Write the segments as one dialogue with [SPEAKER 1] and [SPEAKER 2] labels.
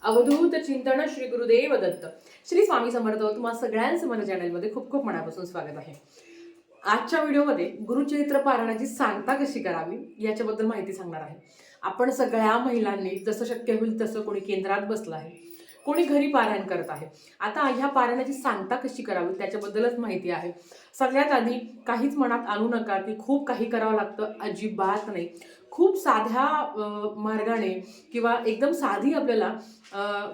[SPEAKER 1] अवधूत चिंतन श्री गुरुदेव दत्त. श्री स्वामी समर्थ. तुम्हा सगळ्यांचं माझ्या चॅनलमध्ये खूप खूप मनापासून स्वागत आहे. आजच्या व्हिडिओमध्ये गुरुचरित्र पारायणाची सांगता कशी करावी याच्याबद्दल माहिती सांगणार आहे. आपण सगळ्या महिलांनी जसं शक्य होईल तसं कोणी केंद्रात बसलं आहे, कोणी घरी पारायण करत आहे. आता ह्या पारायणाची सांगता कशी करावी त्याच्याबद्दलच माहिती आहे. सगळ्यात आधी काहीच मनात आणू नका की खूप काही करावं लागतं, अजिबात नाही. खूप साध्या मार्गाने किंवा एकदम साधी आपल्याला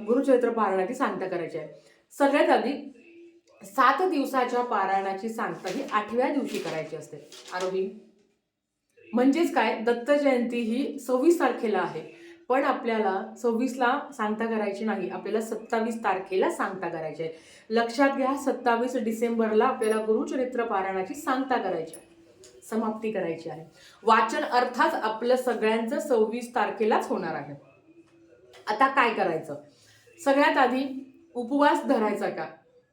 [SPEAKER 1] गुरुचरित्र पारायणाची सांगता करायची आहे. सगळ्यात आधी 7 दिवसाच्या पारायणाची सांगता ही 8व्या दिवशी करायची असते. आरोही म्हणजेच काय, दत्त जयंती ही 26 तारखेला आहे, पण आपल्याला 26ला सांगता करायची नाही, आपल्याला 27 तारखेला सांगता करायची आहे. लक्षात घ्या, 27 डिसेंबरला आपल्याला गुरुचरित्र पारायणाची सांगता करायची आहे, समाप्ती करायची आहे. वाचन अर्थात आपलं सगळ्यांचं 26 तारखेलाच होणार आहे. आता काय करायचं? सगळ्यात आधी उपवास धरायचा का?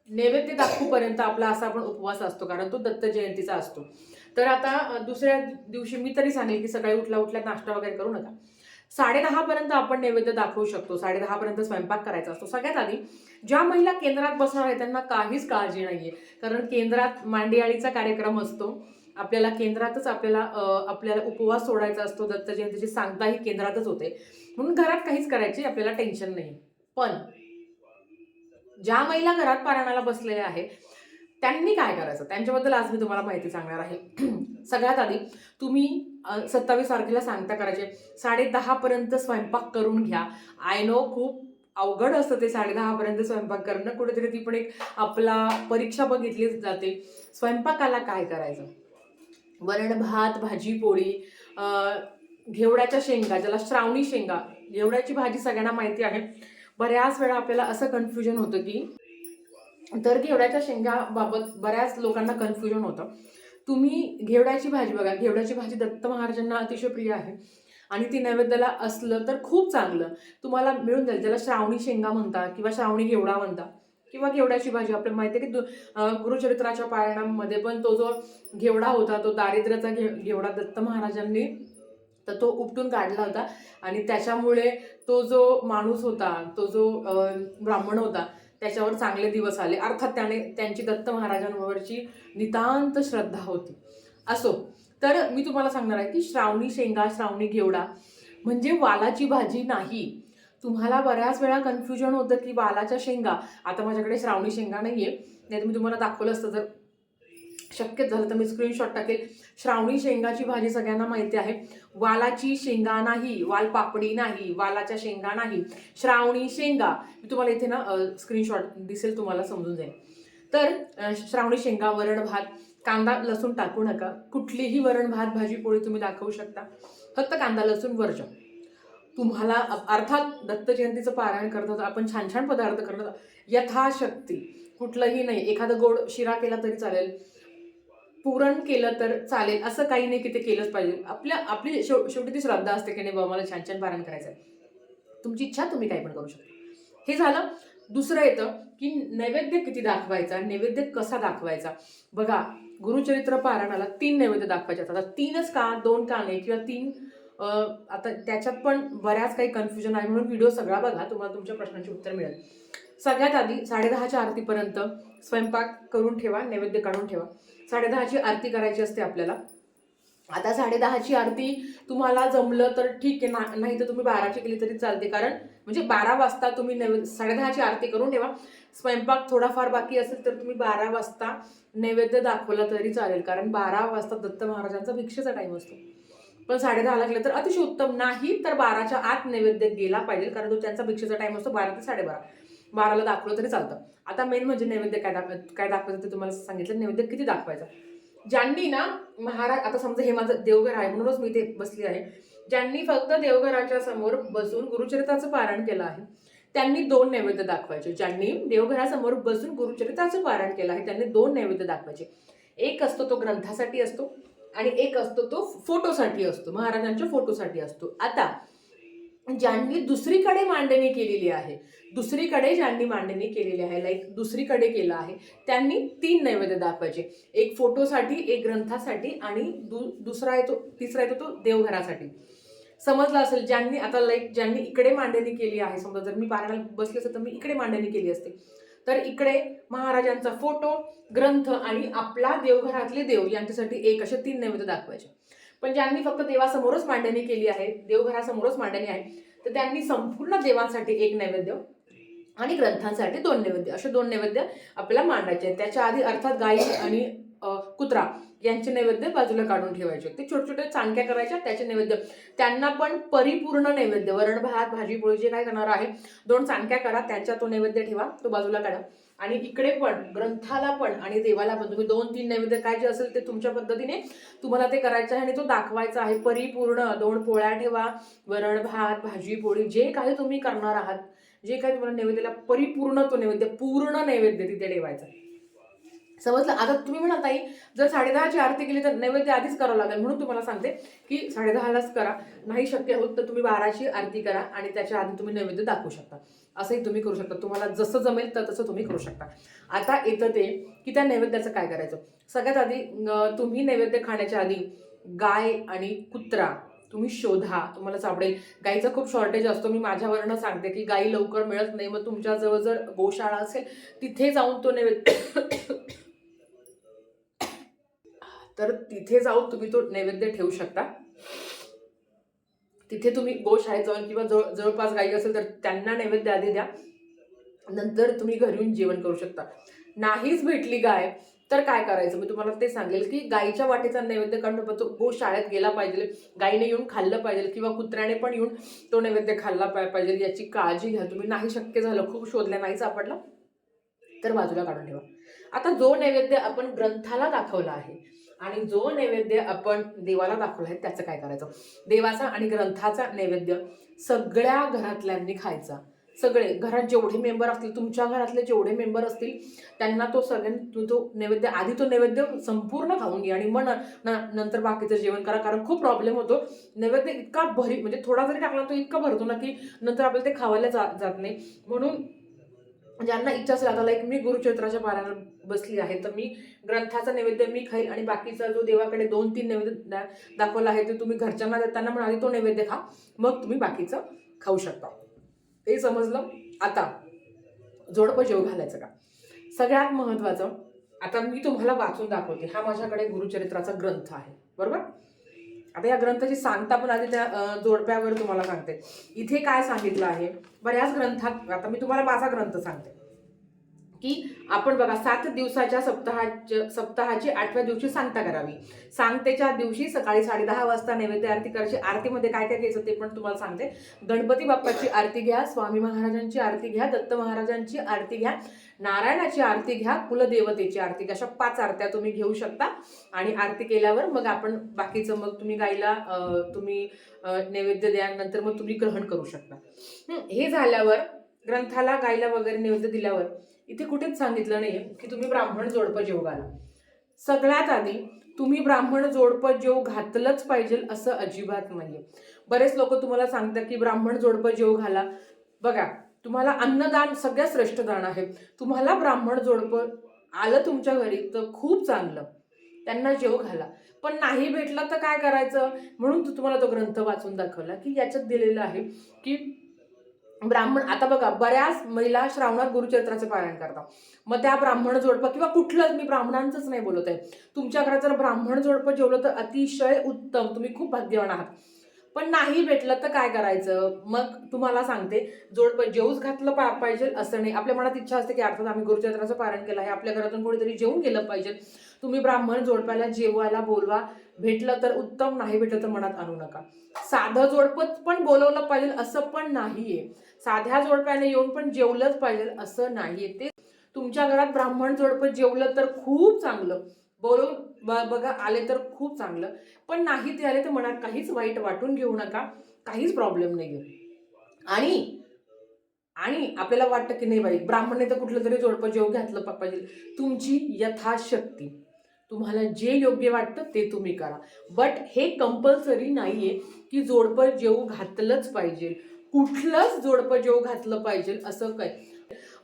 [SPEAKER 1] नैवेद्य दाखवूपर्यंत आपला असा पण उपवास असतो, कारण तो दत्त जयंतीचा असतो. तर आता दुसऱ्या दिवशी मी तरी सांगेल की सकाळी उठल्या नाश्ता वगैरे करू नका. 10:30 पर्यंत आपण नैवेद्य दाखवू शकतो. 10:30 पर्यंत स्वयंपाक करायचा असतो. सगळ्यात आधी ज्या महिला केंद्रात बसणार आहे त्यांना काहीच काळजी नाहीये, कारण केंद्रात मांडियाळीचा कार्यक्रम असतो. आपल्याला केंद्रातच आपल्याला उपवास सोडायचा असतो. दत्त जयंतीची सांगता ही केंद्रातच होते, म्हणून घरात काहीच करायची आपल्याला टेन्शन नाही. पण ज्या महिला घरात पारायणाला बसलेल्या आहेत त्यांनी काय करायचं त्यांच्याबद्दल आज मी तुम्हाला माहिती सांगणार आहे. सगळ्यात आधी तुम्ही 27 तारखेला सांगता करायचे. 10:30 पर्यंत स्वयंपाक करून घ्या. आय नो खूप अवघड असतं ते 10:30 पर्यंत स्वयंपाक करणं. कुठेतरी ती पण एक आपला परीक्षा बघितली जाते. स्वयंपाकाला काय करायचं? वरण भात, भाजी पोळी, घेवड्याच्या शेंगा, ज्याला श्रावणी शेंगा, घेवड्याची भाजी सगळ्यांना माहिती आहे. बऱ्याच वेळा आपल्याला असं कन्फ्युजन होतं की तर घेवड्याच्या शेंगाबाबत बऱ्याच लोकांना कन्फ्युजन होतं. तुम्ही घेवड्याची भाजी बघा, घेवड्याची भाजी दत्त महाराजांना अतिशय प्रिय आहे आणि ती नैवेद्याला असलं तर खूप चांगलं तुम्हाला मिळून जाईल. ज्याला श्रावणी शेंगा म्हणतात किंवा श्रावणी घेवडा म्हणतात किंवा घेवड्याची भाजी. आपल्याला माहिती आहे की गुरुचरित्राच्या पारायणामध्ये पण तो जो घेवडा होता तो दारिद्र्याचा घेवडा दत्त महाराजांनी तर तो उपटून काढला होता आणि त्याच्यामुळे तो जो माणूस होता, तो जो ब्राह्मण होता, त्याच्यावर चांगले दिवस आले. अर्थात त्यांची दत्त महाराजांवरची नितांत श्रद्धा होती. असो, तर मी तुम्हाला सांगणार आहे की श्रावणी शेंगा, श्रावणी घेवडा म्हणजे वालाची भाजी नाही. तुम्हाला बऱ्याच वेळा कन्फ्युजन होतं की वालाच्या शेंगा, आता माझ्याकडे श्रावणी शेंगा नाहीये, नाही तर मी तुम्हाला दाखवलं असतं. जर शक्य झालं तर मी स्क्रीनशॉट टाकेल. श्रावणी शेंगाची भाजी सगळ्यांना माहिती आहे. वालाची शेंगा नाही, वाल पापडी नाही, वालाच्या शेंगा नाही, श्रावणी शेंगा. मी तुम्हाला इथे ना स्क्रीनशॉट दिसेल, तुम्हाला समजून जाईल. तर श्रावणी शेंगा, वरण भात, कांदा लसूण टाकू नका. कुठलीही वरण भात भाजी पोळी तुम्ही दाखवू शकता, फक्त कांदा लसूण वर्ज. तुम्हाला अर्थात दत्त जयंतीचं पारायण करतात आपण, छान छान पदार्थ करतात यथाशक्ती. कुठलंही नाही, एखादं गोड शिरा केला तरी चालेल, पुरण केलं तर चालेल, असं काही नाही की ते केलंच पाहिजे. आपली शेवटी ती श्रद्धा असते की नाही बाबा मला छान छान पारायण करायचं आहे. तुमची इच्छा, तुम्ही काही पण करू शकता. हे झालं. दुसरं येतं की नैवेद्य किती दाखवायचा, नैवेद्य कसा दाखवायचा. बघा, गुरुचरित्र पारायणाला 3 नैवेद्य दाखवायचे असतात. आता 3च का, 2 का नाही, किंवा 3 आता त्याच्यात पण बऱ्याच काही कन्फ्युजन आहे, म्हणून व्हिडिओ सगळा बघा, तुम्हाला तुमच्या प्रश्नांची उत्तर मिळेल. सगळ्यात आधी 10:30च्या आरतीपर्यंत स्वयंपाक करून ठेवा, नैवेद्य काढून ठेवा. 10:30ची आरती करायची असते आपल्याला. आता 10:30ची आरती तुम्हाला जमलं तर ठीक आहे, नाही तर तुम्ही 12ची केली तरी चालते. कारण म्हणजे 12 वाजता तुम्ही 10:30ची आरती करून ठेवा. स्वयंपाक थोडाफार बाकी असेल तर तुम्ही 12 वाजता नैवेद्य दाखवला तरी चालेल, कारण 12 वाजता दत्त महाराजांचा भिक्षेचा टाईम असतो. पण 10:30ला केलं तर अतिशय उत्तम. नाही तर 12च्या आत नैवेद्य गेला पाहिजे, कारण तो त्यांचा भिक्षेचा टाईम असतो 12 ते 12:30. 12ला दाखवलं तरी चालतं. आता मेन म्हणजे नैवेद्य काय दाखवायचं ते तुम्हाला सांगितलं. नैवेद्य किती दाखवायचा. ज्यांनी ना महाराज, आता समजा हे माझं देवघर आहे म्हणूनच मी ते बसली आहे, ज्यांनी फक्त देवघराच्या समोर बसून गुरुचरित्राचं पारायण केलं आहे त्यांनी 2 नैवेद्य दाखवायचे. ज्यांनी देवघरासमोर बसून गुरुचरित्राचं पारायण केलं आहे त्यांनी 2 नैवेद्य दाखवायचे. एक असतो तो ग्रंथासाठी असतो आणि एक असतो तो फोटोसाठी असतो, महाराजांच्या फोटोसाठी असतो. आता ज्यांनी दुसरीकडे मांडणी केलेली आहे, लाईक दुसरीकडे केलं आहे, त्यांनी 3 नैवेद्य दाखवायचे. एक फोटोसाठी, एक ग्रंथासाठी आणि तिसरा येतो तो देवघरासाठी. समजलं असेल ज्यांनी आता ज्यांनी इकडे मांडणी केली आहे, समजा जर मी पारायणाला बसले असेल तर मी इकडे मांडणी केली असते, तर इकडे महाराजांचा फोटो, ग्रंथ आणि आपला देवघरातले देव यांच्यासाठी एक असे 3 नैवेद्य दाखवायचे. पण ज्यांनी फक्त देवासमोरच मांडणी केली आहे, देवघरासमोरच मांडणी आहे, तर त्यांनी संपूर्ण देवांसाठी एक नैवेद्य आणि ग्रंथांसाठी 2 नैवेद्य, असे 2 नैवेद्य आपल्याला मांडायचे. त्याच्या आधी अर्थात गाई आणि कुत्रा यांचे नैवेद्य बाजूला काढून ठेवायचे. ते छोटे छोटे चाणक्या करायच्या, त्याचे नैवेद्य त्यांना पण परिपूर्ण नैवेद्य, वरण भात भाजी पोळी जे काय करणार आहे 2 चाणक्या करा, त्यांचा तो नैवेद्य ठेवा, तो बाजूला काढा. आणि इकडे पण ग्रंथाला पण आणि देवाला पण तुम्ही 2-3 नैवेद्य काय जे असेल ते तुमच्या पद्धतीने तुम्हाला ते करायचं आहे आणि तो दाखवायचा आहे. परिपूर्ण 2 पोळ्या ठेवा, वरण भात भाजी पोळी जे काही तुम्ही करणार आहात, जे काही तुम्हाला नैवेद्याला परिपूर्ण तो नैवेद्य, पूर्ण नैवेद्य तिथे ठेवायचा. समजलं? आता तुम्ही म्हणाल ताई जर 10:30ची आरती केली तर नैवेद्य आधीच करावं लागेल, म्हणून तुम्हाला सांगते की 10:30लाच करा. नाही शक्य होत तर तुम्ही 12ची आरती करा आणि त्याच्या आधी तुम्ही नैवेद्य दाखवू शकता. असंही तुम्ही करू शकता, तुम्हाला जसं जमेल तर तसं तुम्ही करू शकता. आता येतं ते की त्या नैवेद्याचं काय करायचं. सगळ्यात आधी तुम्ही नैवेद्य खाण्याच्या आधी गाय आणि कुत्रा तुम्ही शोधा, तुम्हाला सापडेल. गाईचं खूप शॉर्टेज असतो, मी माझ्यावरनं सांगते की गाई लवकर मिळत नाही. मग तुमच्याजवळ जर गोशाळा असेल तिथे जाऊन तो नैवेद्य तर तिथे जाऊन तुम्ही तो नैवेद्य ठेवू शकता. तिथे तुम्ही गोशाळेत जाऊन किंवा जवळपास गाई असेल तर त्यांना नैवेद्य आधी द्या, नंतर तुम्ही घरी येऊन जेवण करू शकता. नाहीच भेटली गाय तर काय करायचं, मी तुम्हाला ते सांगेल की गाईच्या वाटेचा नैवेद्य काढून तो गोशाळेत गेला पाहिजे, गाईने येऊन खाल्लं पाहिजे किंवा कुत्र्याने पण येऊन तो नैवेद्य खाल्ला पाहिजे, याची काळजी घ्या तुम्ही. नाही शक्य झालं, खूप शोधल्या नाही सापडला तर बाजूला काढून ठेवा. आता जो नैवेद्य आपण ग्रंथाला दाखवला आहे आणि जो नैवेद्य आपण देवाला दाखवला आहे त्याचं काय करायचं. देवाचा आणि ग्रंथाचा नैवेद्य सगळ्या घरातल्यांनी खायचा. सगळे घरात जेवढे मेंबर असतील, तुमच्या घरातले जेवढे मेंबर असतील त्यांना तो सगळ्यांनी तो नैवेद्य, आधी तो नैवेद्य संपूर्ण खाऊन घ्या आणि मग नंतर बाकीचं जेवण करा. कारण खूप प्रॉब्लेम होतो, नैवेद्य इतका भरी म्हणजे थोडा जरी टाकला तो इतका भरतो ना की नंतर आपल्याला ते खावायला जात नाही. म्हणून ज्यांना इच्छा असेल, आता मी गुरुचरित्राच्या पारायणाला बसली आहे तर मी ग्रंथाचा नैवेद्य मी खाईल आणि बाकीचा जो देवाकडे 2-3 नैवेद्य दाखवला आहे ते तुम्ही घरच्यांना देताना म्हणाले तो नैवेद्य खा, मग तुम्ही बाकीचं खाऊ शकता. ते समजलं? आता जोडपं जेव घालायचं का, सगळ्यात महत्वाचं. आता मी तुम्हाला वाचून दाखवते. हा माझ्याकडे गुरुचरित्राचा ग्रंथ आहे, बरोबर. आता या ग्रंथाची सांगता पण आधी त्या जोडप्यावर तुम्हाला सांगते. इथे काय सांगितलं आहे बऱ्याच ग्रंथात, आता मी तुम्हाला माझा ग्रंथ सांगते की आपण बघा 7 दिवसाच्या सप्ताहाची 8व्या दिवशी सांगता करावी. सांगतेच्या दिवशी सकाळी 10:30 वाजता नैवेद्य आरती करायची. आरतीमध्ये काय काय घ्यायचं ते पण तुम्हाला सांगते. गणपती बाप्पाची आरती घ्या, स्वामी महाराजांची आरती घ्या, दत्त महाराजांची आरती घ्या, नारायणाची आरती घ्या, कुलदेवतेची आरती घ्या. अशा 5 आरत्या तुम्ही घेऊ शकता. आणि आरती केल्यावर मग आपण बाकीचं मग तुम्ही गायला तुम्ही नैवेद्य द्या, नंतर मग तुम्ही ग्रहण करू शकता. हे झाल्यावर ग्रंथाला गायला वगैरे नैवेद्य दिल्यावर इथे कुठेच सांगितलं नाही की तुम्ही ब्राह्मण जोडपं जेव घाला. सगळ्यात आधी तुम्ही ब्राह्मण जोडपं जेव घातलंच पाहिजे असं अजिबात नाहीये. बरेच लोक तुम्हाला सांगतात की ब्राह्मण जोडपं जेव घाला. बघा, तुम्हाला अन्नदान सगळ्यात श्रेष्ठ दान आहे. तुम्हाला ब्राह्मण जोडपं आलं तुमच्या घरी तर खूप चांगलं, त्यांना जेव घाला. पण नाही भेटलं तर काय करायचं, म्हणून तुम्हाला तो ग्रंथ वाचून दाखवला की याच्यात दिलेलं आहे की ब्राह्मण. आता बघा, बऱ्याच महिला श्रावणात गुरुचरित्राचं पारायण करतात, मग त्या ब्राह्मण जोडपं किंवा कुठलं, मी ब्राह्मणांचंच नाही बोलत आहे, तुमच्या घरात जर ब्राह्मण जोडपं जेवलं तर अतिशय उत्तम, तुम्ही खूप भाग्यवान आहात. पण नाही भेटलं तर काय करायचं, मग तुम्हाला सांगते जोडपं जेवूच घातलं पाहिजे असं नाही. आपल्या मनात इच्छा असते की अर्थात आम्ही गुरुचरित्राचं पारायण केलं आहे, आपल्या घरातून कोणीतरी जेवून गेलं पाहिजे. तुम्ही ब्राह्मण जोडप्याला जेवायला बोलवा, भेटलं तर उत्तम, नाही भेटलं तर मनात आणू नका. साधं जोडपं पण बोलवलं पाहिजे असं पण नाहीये, साध्या जोडप्याने येऊन पण जेवलंच पाहिजे असं नाहीये. ते तुमच्या घरात ब्राह्मण जोडपं जेवलं तर खूप चांगलं, बोलवून बघा आले तर खूप चांगलं, पण नाही ते आले तर मनात काहीच वाईट वाटून घेऊ नका, काहीच प्रॉब्लेम नाहीये. आणि आपल्याला वाटतं की नाही बाई ब्राह्मणने तर कुठलं तरी जोडपं जेव घातलं पाहिजे, तुमची यथाशक्ती तुम्हाला जे योग्य वाटतं ते तुम्ही करा. बट हे कंपल्सरी नाहीये की जोडपं जेव घातलंच पाहिजे, कुठलंच जोडपं जेव घातलं पाहिजे असं काय.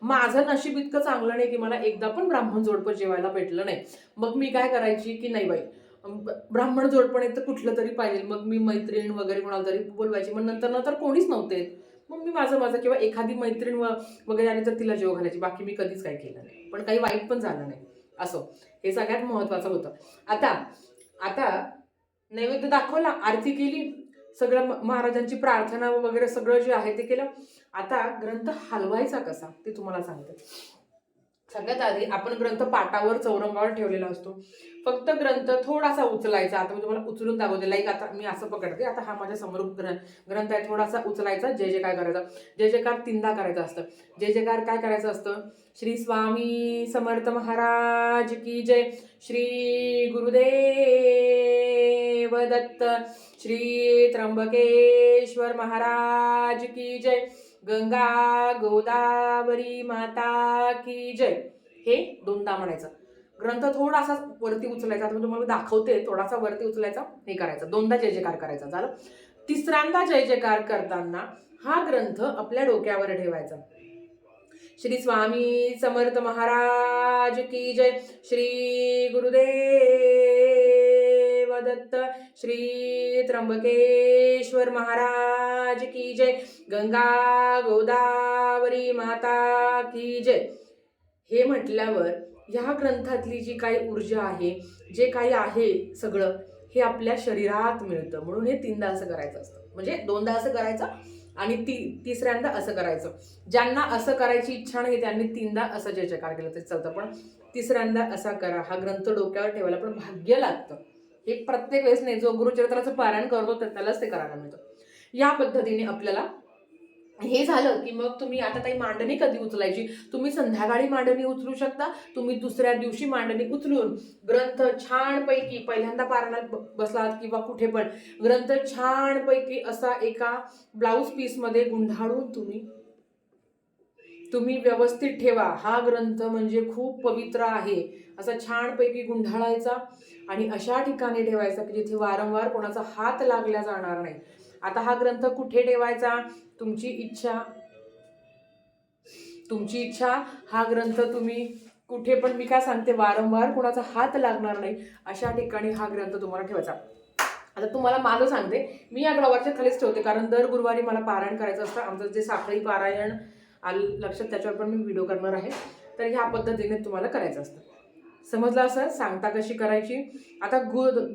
[SPEAKER 1] माझं नशीब इतकं चांगलं नाही की मला एकदा पण ब्राह्मण जोडपं जेवायला भेटलं नाही. मग मी काय करायची की नाही बाई ब्राह्मण जोडपण एक तर कुठलं तरी पाहिजे. मग मी मैत्रीण वगैरे कोणाला तरी बोलवायची. मग नंतर कोणीच नव्हते येत. मग मी माझं किंवा एखादी मैत्रीण वगैरे आली तर तिला जेव घालायची. बाकी मी कधीच काही केलं नाही. पण काही वाईट पण झालं नाही. असं हे सगळ्यात महत्त्वाचं होतं. आता नैवेद्य दाखवला, आरती केली, सगळं महाराजांची प्रार्थना वगैरे सगळं जे आहे ते केलं. आता ग्रंथ हलवायचा कसा ते तुम्हाला सांगते. सगळ्यात आधी आपण ग्रंथ पाटावर चौरंगावर ठेवलेला असतो. फक्त ग्रंथ थोडासा उचलायचा. आता मी तुम्हाला उचलून दाखवते. लाईक आता मी असं पकडते. आता हा माझ्या समोर ग्रंथ आहे. थोडासा उचलायचा. जय जयकार करायचा. जय जयकार 3दा करायचं असतं. जय जयकार काय करायचं असतं? श्री स्वामी समर्थ महाराज की जय. श्री गुरुदेव दत्त. श्री त्र्यंबकेश्वर महाराज की जय. गंगा गोदावरी माता की जय. हे 2दा म्हणायचं. ग्रंथ थोडासा वरती उचलायचा. आता मी तुम्हाला दाखवते. थोडासा वरती उचलायचा, हे करायचं. 2दा जय जयकार करायचा. झालं. 3ऱ्यांदा जय जयकार करताना हा ग्रंथ आपल्या डोक्यावर ठेवायचा. श्री स्वामी समर्थ महाराज की जय. श्री गुरुदेव दत्त. श्री त्र्यंबकेश्वर महाराज की जय. गंगा गोदावरी माता की जय. हे म्हटल्यावर ह्या ग्रंथातली जी काही ऊर्जा आहे, जे काही आहे सगळं, हे आपल्या शरीरात मिळतं. म्हणून हे 3दा असं करायचं असतं. म्हणजे 2दा असं करायचं आणि 3ऱ्यांदा असं करायचं. ज्यांना असं करायची इच्छा नाही त्यांनी 3दा असं जय जयकार केलं तरी चालतं. पण 3ऱ्यांदा असा करा. हा ग्रंथ डोक्यावर ठेवायला पण भाग्य लागतं. हे प्रत्येक वेळेस नाही. जो गुरुचरित्राचं पारायण करतो त्यालाच ते करायला मिळतं. या पद्धतीने आपल्याला हे झालं की मग तुम्ही आता काही मांडणी कधी उचलायची? तुम्ही संध्याकाळी मांडणी उचलू शकता. तुम्ही दुसऱ्या दिवशी मांडणी उचलून ग्रंथ छानपैकी पहिल्यांदा पारायणात बसलात किंवा कुठे पण ग्रंथ छानपैकी असा एका ब्लाऊज पीसमध्ये गुंढाळून तुम्ही व्यवस्थित ठेवा. हा ग्रंथ म्हणजे खूप पवित्र आहे. असा छानपैकी गुंढाळायचा आणि अशा ठिकाणी ठेवायचा की जिथे वारंवार कोणाचा हात लागला जाणार नाही. आता हा ग्रंथ कुठे ठेवायचा? तुमची इच्छा. हा ग्रंथ तुम्ही कुठे पण, मी काय सांगते, वारंवार कोणाचा हात लागणार नाही अशा ठिकाणी हा ग्रंथ तुम्हाला ठेवायचा. आता तुम्हाला माझं सांगते, मी या ग्रवाच्या खालीच ठेवते कारण दर गुरुवारी मला पारायण करायचं असतं. आमचं जे साखळी पारायण लक्षात, त्याच्यावर पण मी व्हिडिओ करणार आहे. तर ह्या पद्धतीने तुम्हाला करायचं असतं. समजलं असं सांगता कशी करायची. आता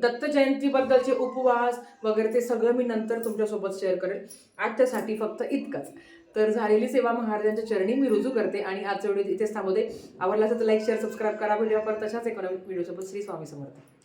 [SPEAKER 1] दत्त जयंतीबद्दलचे उपवास वगैरे ते सगळं मी नंतर तुमच्यासोबत शेअर करेन. आजच्यासाठी फक्त इतकंच. तर झालेली सेवा महाराजांच्या चरणी मी रुजू करते आणि आजचा व्हिडिओ इथेच थांबवते. आवडला असेल तर लाईक शेअर सबस्क्राईब करा. व्हिडिओ परत तशाच एक व्हिडिओसोबत. श्री स्वामी समर्थ.